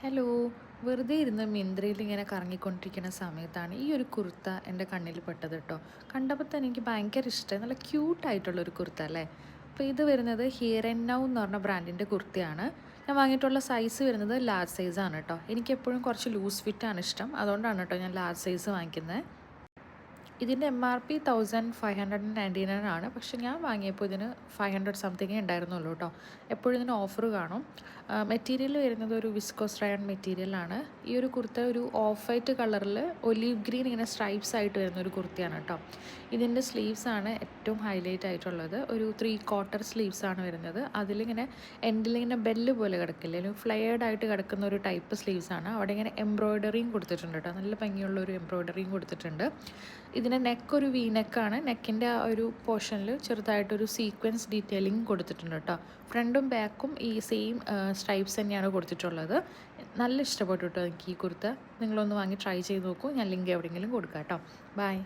Hello. വെറുതെ ഇരുന്ന് മിന്ത്രയിൽ ഇങ്ങനെ കറങ്ങിക്കൊണ്ടിരിക്കുന്ന സമയത്താണ് ഈ ഒരു കുർത്ത എൻ്റെ കണ്ണിൽ പെട്ടത് കേട്ടോ. കണ്ടപ്പോൾ തന്നെ എനിക്ക് ഭയങ്കര ഇഷ്ടമായി. നല്ല ക്യൂട്ടായിട്ടുള്ളൊരു കുർത്ത അല്ലേ. അപ്പോൾ ഇത് വരുന്നത് ഹിയർ ആൻഡ് നൗ എന്ന് പറഞ്ഞ ബ്രാൻഡിൻ്റെ കുർത്തയാണ്. ഞാൻ വാങ്ങിയിട്ടുള്ള സൈസ് വരുന്നത് ലാർജ് സൈസാണ് കേട്ടോ. എനിക്കെപ്പോഴും കുറച്ച് ലൂസ് ഫിറ്റാണ് ഇഷ്ടം, അതുകൊണ്ടാണ് കേട്ടോ ഞാൻ ലാർജ് സൈസ് വാങ്ങിക്കുന്നത്. ഇതിൻ്റെ MRP 1599 ആണ്. പക്ഷെ ഞാൻ വാങ്ങിയപ്പോൾ ഇതിന് 500 സംതിങ്ങേ ഉണ്ടായിരുന്നുള്ളൂ കേട്ടോ. എപ്പോഴും ഇതിന് ഓഫർ കാണും. മെറ്റീരിയൽ വരുന്നത് ഒരു വിസ്കോസ് റയോൺ മെറ്റീരിയലാണ്. ഈ ഒരു കുർത്ത ഒരു ഓഫ് വൈറ്റ് കളറിൽ ഒലീവ് ഗ്രീൻ ഇങ്ങനെ സ്ട്രൈപ്സ് ആയിട്ട് വരുന്ന ഒരു കുർത്തിയാണ് കേട്ടോ. ഇതിൻ്റെ സ്ലീവ്സ് ആണ് ഏറ്റവും ഹൈലൈറ്റ് ആയിട്ടുള്ളത്. ഒരു 3/4 സ്ലീവ്സ് ആണ് വരുന്നത്. അതിലിങ്ങനെ എൻഡിലിങ്ങനെ ബെല്ല് പോലെ കിടക്കില്ലേ, ഒരു ഫ്ലെയർഡ് ആയിട്ട് കിടക്കുന്ന ഒരു ടൈപ്പ് സ്ലീവ്സ് ആണ്. അവിടെ ഇങ്ങനെ എംബ്രോയ്ഡറിയും കൊടുത്തിട്ടുണ്ട് കേട്ടോ. നല്ല ഭംഗിയുള്ള ഒരു എംബ്രോയ്ഡറിയും കൊടുത്തിട്ടുണ്ട്. ഇതിൻ്റെ നെക്ക് ഒരു വി നെക്കാണ്. നെക്കിൻ്റെ ആ ഒരു പോർഷനിൽ ചെറുതായിട്ടൊരു സീക്വൻസ് ഡീറ്റെയിലിംഗ് കൊടുത്തിട്ടുണ്ട് കേട്ടോ. ഫ്രണ്ടും ബാക്കും ഈ സെയിം സ്ട്രൈപ്സ് തന്നെയാണ് കൊടുത്തിട്ടുള്ളത്. നല്ല ഇഷ്ടപ്പെട്ടു കേട്ടോ എനിക്ക് ഈ കുർത്ത. നിങ്ങളൊന്ന് വാങ്ങി ട്രൈ ചെയ്ത് നോക്കൂ. ഞാൻ ലിങ്ക് എവിടെയെങ്കിലും കൊടുക്കാം കേട്ടോ. ബൈ.